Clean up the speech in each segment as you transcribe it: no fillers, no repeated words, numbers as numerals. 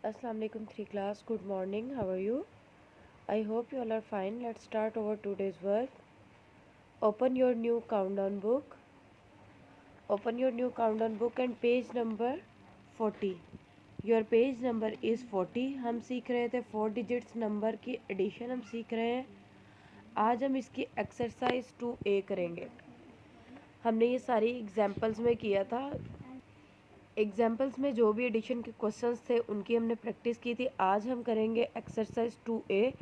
Assalamu alaikum 3 class. Good morning. How are you? I hope you all are fine. Let's start our today's work. Open your new countdown book. Open your new countdown book and page number 40. Your page number is 40. हम सीख रहे थे 4 digits number की addition हम सीख रहे हैं. आज हम इसकी एक्सरसाइज 2A करेंगे. हमने ये सारी एग्जाम्पल्स में किया था. एग्जाम्पल्स में जो भी एडिशन के क्वेश्चंस थे उनकी हमने प्रैक्टिस की थी. आज हम करेंगे एक्सरसाइज 2A.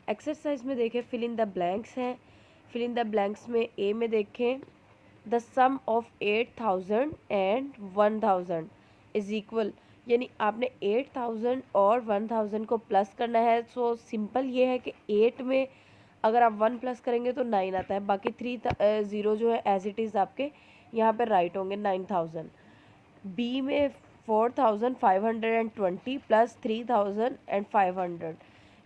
एक्सरसाइज में देखें फिल इन द ब्लैंक्स हैं. फिल इन द ब्लैंक्स में ए में देखें the sum of 8,000 and 1,000 is equal, यानी आपने 8,000 और 1,000 को प्लस करना है. सो सिंपल ये है कि 8 में अगर आप 1 प्लस करेंगे तो 9 आता है. बाकी 3 ज़ीरो जो है एज इट इज़ आपके यहाँ पे राइट होंगे 9,000. बी में 4,520 प्लस 3,500,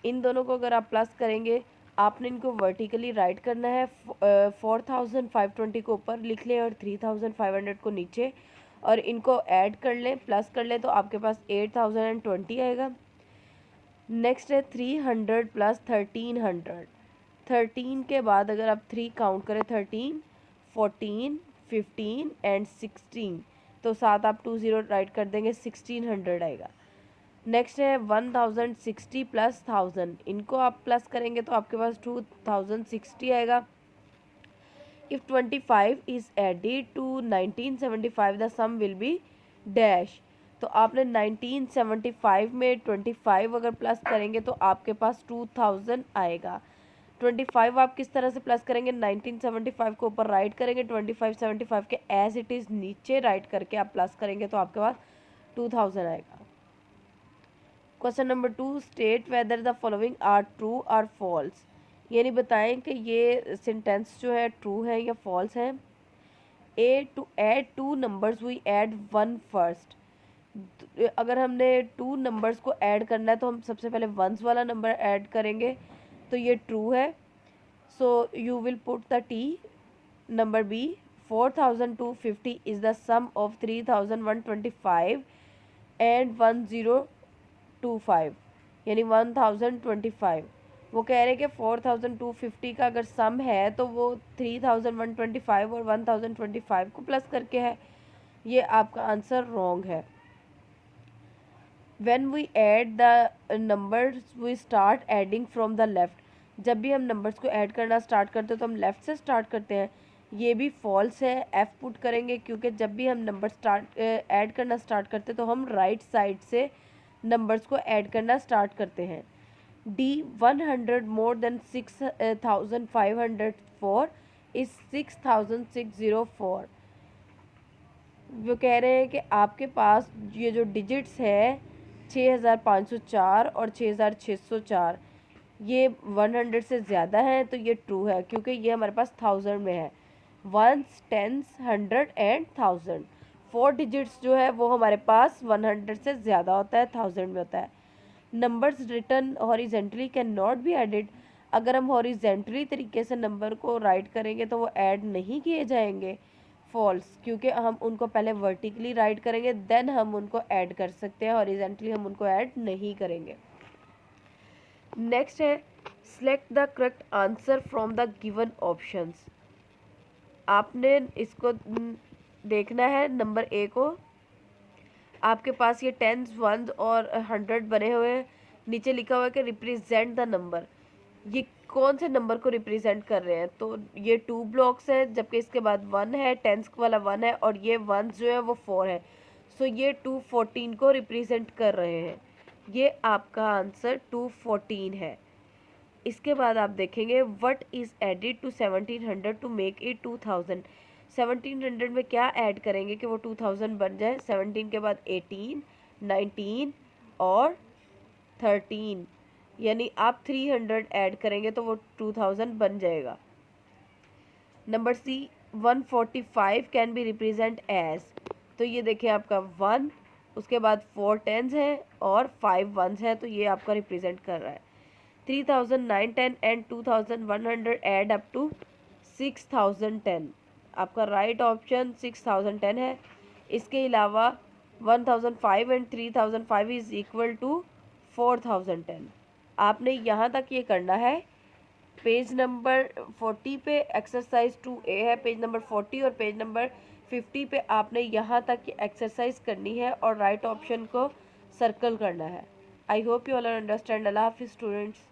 इन दोनों को अगर आप प्लस करेंगे आपने इनको वर्टिकली राइट करना है. 4,520 को ऊपर लिख लें और 3,500 को नीचे, और इनको ऐड कर लें, प्लस कर लें, तो आपके पास 8,020 आएगा. नेक्स्ट है 300 प्लस 1,300. 13 के बाद अगर आप 3 काउंट करें 13, 14, 15 एंड 16, तो साथ आप 20 राइट कर देंगे 1,600 आएगा. नेक्स्ट है 1,060 प्लस 1,000, इनको आप प्लस करेंगे तो आपके पास 2,060 आएगा. If 25 is added to 1975 the sum will be dash. तो आपने 1975 में 25 अगर प्लस करेंगे तो आपके पास 2,000 आएगा. 25 आप किस तरह से प्लस करेंगे, 1975 को ऊपर राइट करेंगे, 2575 के एज इट इज़ नीचे राइट करके आप प्लस करेंगे तो आपके पास 2,000 आएगा. Question number 2, state whether the following are true और फॉल्स, यानी बताएं कि ये सेंटेंस जो है ट्रू है या फॉल्स है. A to add 2 numbers we add 1 first. अगर हमने 2 नंबर्स को ऐड करना है तो हम सबसे पहले वंस वाला नंबर ऐड करेंगे, तो ये ट्रू है. So you will put the T. Number B 4,250 is the sum of 3,125 and 1,025, यानी 1,025. वो कह रहे हैं कि 4,250 का अगर सम है तो वो 3,125 और 1,025 को प्लस करके है. ये आपका आंसर रॉन्ग है. When we add the numbers we start adding from the left. जब भी हम नंबर्स को ऐड करना स्टार्ट करते हैं तो हम लेफ़्ट से स्टार्ट करते हैं. ये भी फॉल्स है. एफ पुट करेंगे क्योंकि जब भी हम नंबर ऐड करना स्टार्ट करते हैं तो हम राइट साइड से नंबर्स को ऐड करना स्टार्ट करते हैं. D 100 more than 6,504 is 6,604. वो कह रहे हैं कि आपके पास ये जो डिजिट्स है 6,504 और 6,604 ये 100 से ज़्यादा है, तो ये ट्रू है क्योंकि ये हमारे पास 1000 में है. 1s, 10s, 100 एंड 1000, 4 डिजिट्स जो है वो हमारे पास 100 से ज़्यादा होता है, 1000 में होता है. Numbers written horizontally can not be added. अगर हम हॉरिजेंटली तरीके से नंबर को राइट करेंगे तो वो ऐड नहीं किए जाएंगे. फॉल्स, क्योंकि हम उनको पहले वर्टिकली राइट करेंगे देन हम उनको ऐड कर सकते हैं, हॉरिजेंटली हम उनको ऐड नहीं करेंगे. नेक्स्ट है select the correct answer from the given options. आपने इसको देखना है. नंबर ए को आपके पास ये 10s, 1s और 100 बने हुए हैं. नीचे लिखा हुआ है कि रिप्रेजेंट द नंबर. ये कौन से नंबर को रिप्रेजेंट कर रहे हैं, तो ये 2 ब्लॉक्स हैं जबकि इसके बाद 1 है, 10s वाला 1 है और ये 1s जो है वो 4 है. सो ये 214 को रिप्रेजेंट कर रहे हैं. ये आपका आंसर 214 है. इसके बाद आप देखेंगे what is added to 1,700 to make it 2,000. 1,700 में क्या ऐड करेंगे कि वो 2,000 बन जाए. 17 के बाद 18, 19 और 13, यानी आप 300 ऐड करेंगे तो वो 2,000 बन जाएगा. Number C 145 can be represent as. तो ये देखिए आपका 1, उसके बाद 4 10s हैं और 5 1s हैं, तो ये आपका रिप्रेजेंट कर रहा है. 3,910 एंड 2,100 एड अप टू 6,010. आपका राइट ऑप्शन 6,010 है. इसके अलावा 1005 एंड 3005 इज इक्वल टू 4010। आपने यहाँ तक ये करना है। पेज नंबर 40 पे एक्सरसाइज 2A है, पेज नंबर 40 और पेज नंबर 50 पे आपने यहाँ तक की एक्सरसाइज करनी है और राइट ऑप्शन को सर्कल करना है। I hope you all understand. अल्लाह हाफिज़ स्टूडेंट्स।